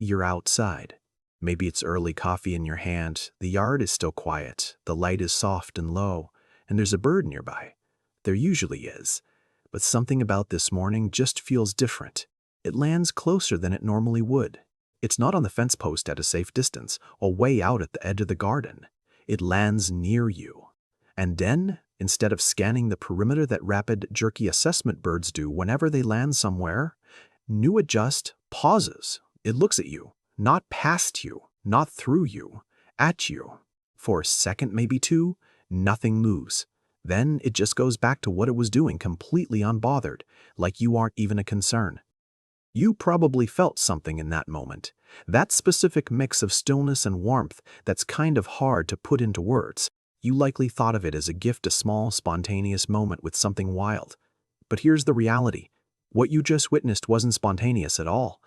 You're outside. Maybe it's early coffee in your hand, the yard is still quiet, the light is soft and low, and there's a bird nearby. There usually is. But something about this morning just feels different. It lands closer than it normally would. It's not on the fence post at a safe distance or way out at the edge of the garden. It lands near you. And then, instead of scanning the perimeter that rapid, jerky assessment birds do whenever they land somewhere, New Adjust pauses. It looks at you, not past you, not through you, at you. For a second, maybe two, nothing moves. Then it just goes back to what it was doing, completely unbothered, like you aren't even a concern. You probably felt something in that moment. That specific mix of stillness and warmth that's kind of hard to put into words. You likely thought of it as a gift, a small, spontaneous moment with something wild. But here's the reality. What you just witnessed wasn't spontaneous at all.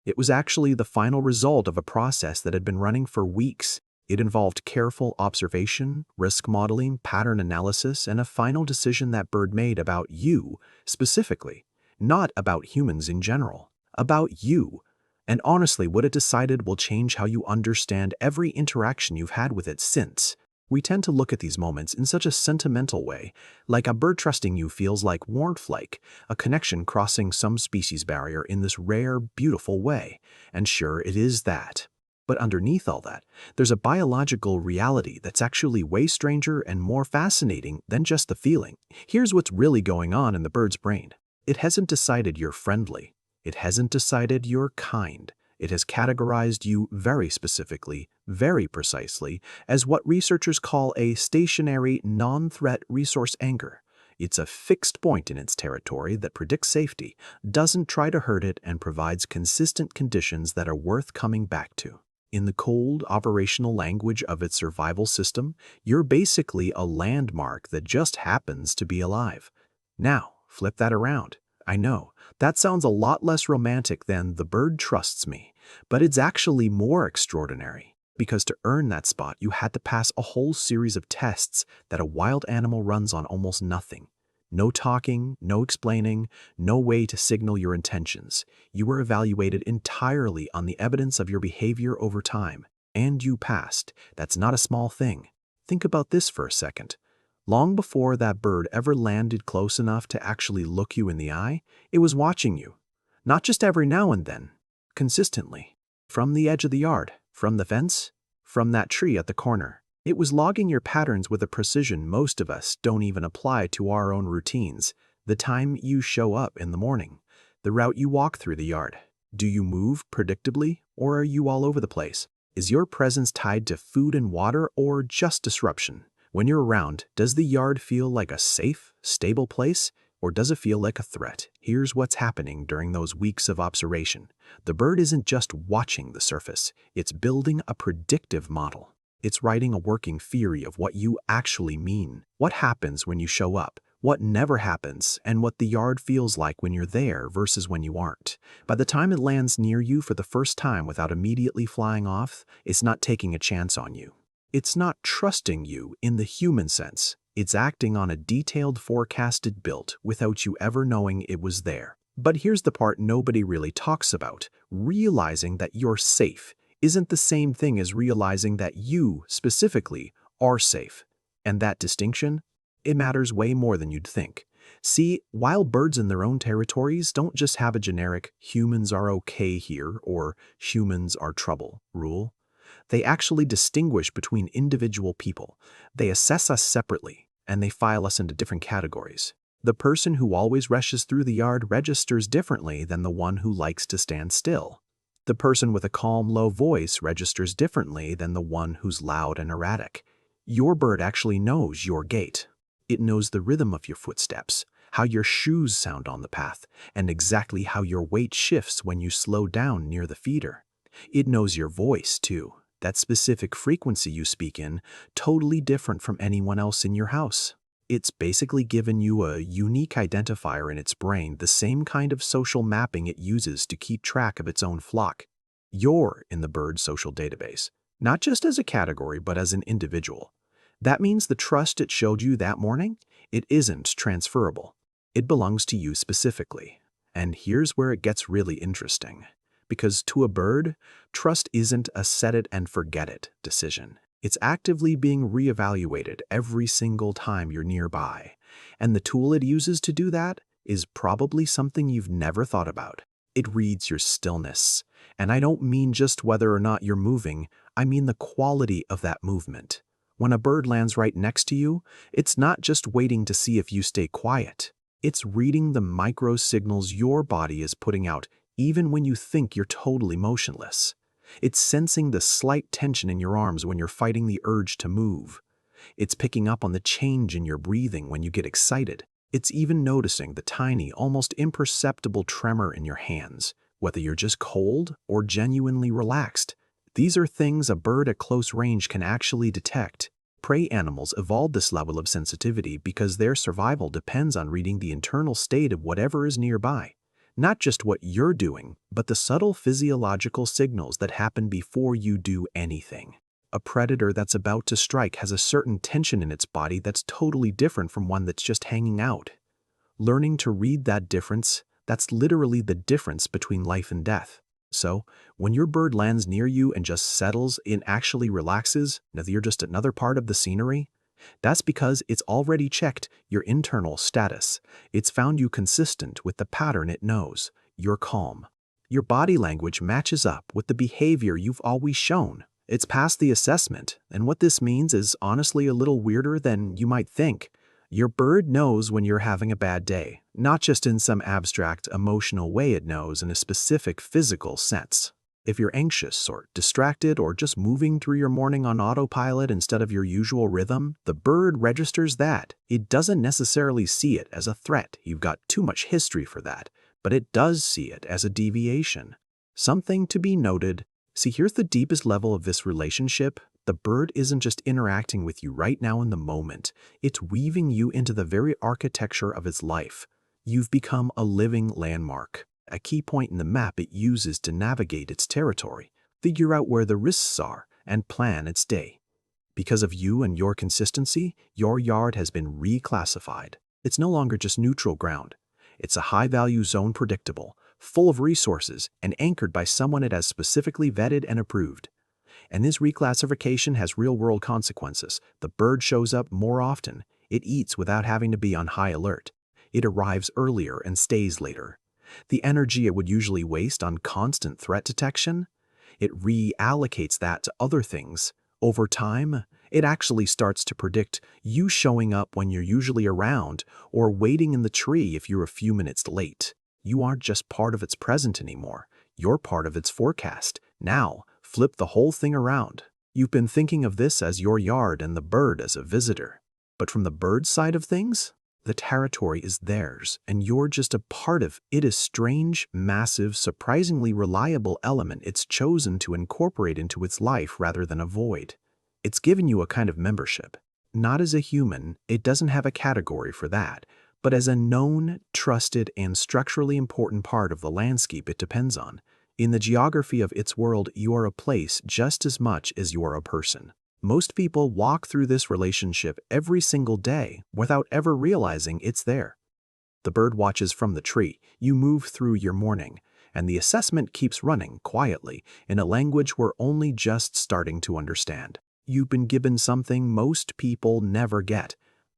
It was actually the final result of a process that had been running for weeks. It involved careful observation, risk modeling, pattern analysis, and a final decision that bird made about you specifically, not about humans in general, about you. And honestly, what it decided will change how you understand every interaction you've had with it since. We tend to look at these moments in such a sentimental way, like a bird trusting you feels like warmth, like a connection crossing some species barrier in this rare, beautiful way. And sure, it is that. But underneath all that, there's a biological reality that's actually way stranger and more fascinating than just the feeling. Here's what's really going on in the bird's brain. It hasn't decided you're friendly. It hasn't decided you're kind. It has categorized you very specifically, very precisely, as what researchers call a stationary, non-threat resource anchor. It's a fixed point in its territory that predicts safety, doesn't try to hurt it, and provides consistent conditions that are worth coming back to. In the cold, operational language of its survival system, you're basically a landmark that just happens to be alive. Now, flip that around. I know, that sounds a lot less romantic than "the bird trusts me," but it's actually more extraordinary. Because to earn that spot, you had to pass a whole series of tests that a wild animal runs on almost nothing. No talking, no explaining, no way to signal your intentions. You were evaluated entirely on the evidence of your behavior over time. And you passed. That's not a small thing. Think about this for a second. Long before that bird ever landed close enough to actually look you in the eye, it was watching you. Not just every now and then, consistently. From the edge of the yard, from the fence, from that tree at the corner. It was logging your patterns with a precision most of us don't even apply to our own routines. The time you show up in the morning, the route you walk through the yard. Do you move predictably, or are you all over the place? Is your presence tied to food and water, or just disruption? When you're around, does the yard feel like a safe, stable place, or does it feel like a threat? Here's what's happening during those weeks of observation. The bird isn't just watching the surface, it's building a predictive model. It's writing a working theory of what you actually mean, what happens when you show up, what never happens, and what the yard feels like when you're there versus when you aren't. By the time it lands near you for the first time without immediately flying off, it's not taking a chance on you. It's not trusting you in the human sense. It's acting on a detailed forecasted build without you ever knowing it was there. But here's the part nobody really talks about. Realizing that you're safe isn't the same thing as realizing that you, specifically, are safe. And that distinction, it matters way more than you'd think. See, wild birds in their own territories don't just have a generic "humans are okay here" or "humans are trouble" rule. They actually distinguish between individual people. They assess us separately, and they file us into different categories. The person who always rushes through the yard registers differently than the one who likes to stand still. The person with a calm, low voice registers differently than the one who's loud and erratic. Your bird actually knows your gait. It knows the rhythm of your footsteps, how your shoes sound on the path, and exactly how your weight shifts when you slow down near the feeder. It knows your voice, too. That specific frequency you speak in, totally different from anyone else in your house. It's basically given you a unique identifier in its brain, the same kind of social mapping it uses to keep track of its own flock. You're in the bird's social database, not just as a category, but as an individual. That means the trust it showed you that morning, it isn't transferable. It belongs to you specifically. And here's where it gets really interesting. Because to a bird, trust isn't a set it and forget it decision. It's actively being reevaluated every single time you're nearby. And the tool it uses to do that is probably something you've never thought about. It reads your stillness. And I don't mean just whether or not you're moving, I mean the quality of that movement. When a bird lands right next to you, it's not just waiting to see if you stay quiet. It's reading the micro signals your body is putting out even when you think you're totally motionless. It's sensing the slight tension in your arms when you're fighting the urge to move. It's picking up on the change in your breathing when you get excited. It's even noticing the tiny, almost imperceptible tremor in your hands, whether you're just cold or genuinely relaxed. These are things a bird at close range can actually detect. Prey animals evolved this level of sensitivity because their survival depends on reading the internal state of whatever is nearby. Not just what you're doing, but the subtle physiological signals that happen before you do anything. A predator that's about to strike has a certain tension in its body that's totally different from one that's just hanging out. Learning to read that difference, that's literally the difference between life and death. So, when your bird lands near you and just settles and actually relaxes, now that you're just another part of the scenery, that's because it's already checked your internal status. It's found you consistent with the pattern it knows. You're calm. Your body language matches up with the behavior you've always shown. It's passed the assessment, and what this means is honestly a little weirder than you might think. Your bird knows when you're having a bad day, not just in some abstract emotional way. It knows in a specific physical sense. If you're anxious or distracted or just moving through your morning on autopilot instead of your usual rhythm, the bird registers that. It doesn't necessarily see it as a threat. You've got too much history for that, but it does see it as a deviation. Something to be noted. See, here's the deepest level of this relationship. The bird isn't just interacting with you right now in the moment. It's weaving you into the very architecture of its life. You've become a living landmark, a key point in the map it uses to navigate its territory, figure out where the risks are, and plan its day. Because of you and your consistency, your yard has been reclassified. It's no longer just neutral ground. It's a high-value zone, predictable, full of resources, and anchored by someone it has specifically vetted and approved. And this reclassification has real-world consequences. The bird shows up more often. It eats without having to be on high alert. It arrives earlier and stays later. The energy it would usually waste on constant threat detection, it reallocates that to other things. Over time, it actually starts to predict you showing up when you're usually around or waiting in the tree if you're a few minutes late. You aren't just part of its present anymore. You're part of its forecast. Now, flip the whole thing around. You've been thinking of this as your yard and the bird as a visitor. But from the bird's side of things, the territory is theirs, and you're just a part of it. A strange, massive, surprisingly reliable element it's chosen to incorporate into its life rather than avoid. It's given you a kind of membership. Not as a human, it doesn't have a category for that, but as a known, trusted, and structurally important part of the landscape it depends on. In the geography of its world, you are a place just as much as you are a person. Most people walk through this relationship every single day without ever realizing it's there. The bird watches from the tree, you move through your morning, and the assessment keeps running quietly in a language we're only just starting to understand. You've been given something most people never get: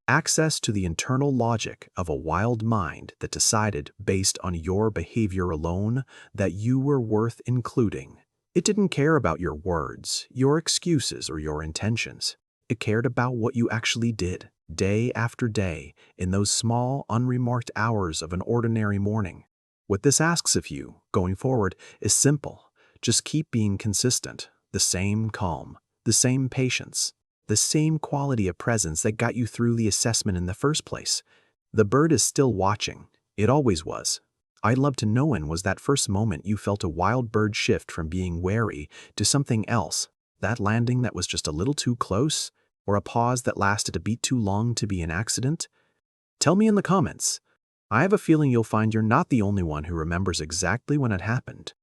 access to the internal logic of a wild mind that decided, based on your behavior alone, that you were worth including. It didn't care about your words, your excuses, or your intentions. It cared about what you actually did, day after day, in those small, unremarked hours of an ordinary morning. What this asks of you, going forward, is simple. Just keep being consistent, the same calm, the same patience, the same quality of presence that got you through the assessment in the first place. The bird is still watching. It always was. I'd love to know when was that first moment you felt a wild bird shift from being wary to something else. That landing that was just a little too close, or a pause that lasted a beat too long to be an accident? Tell me in the comments. I have a feeling you'll find you're not the only one who remembers exactly when it happened.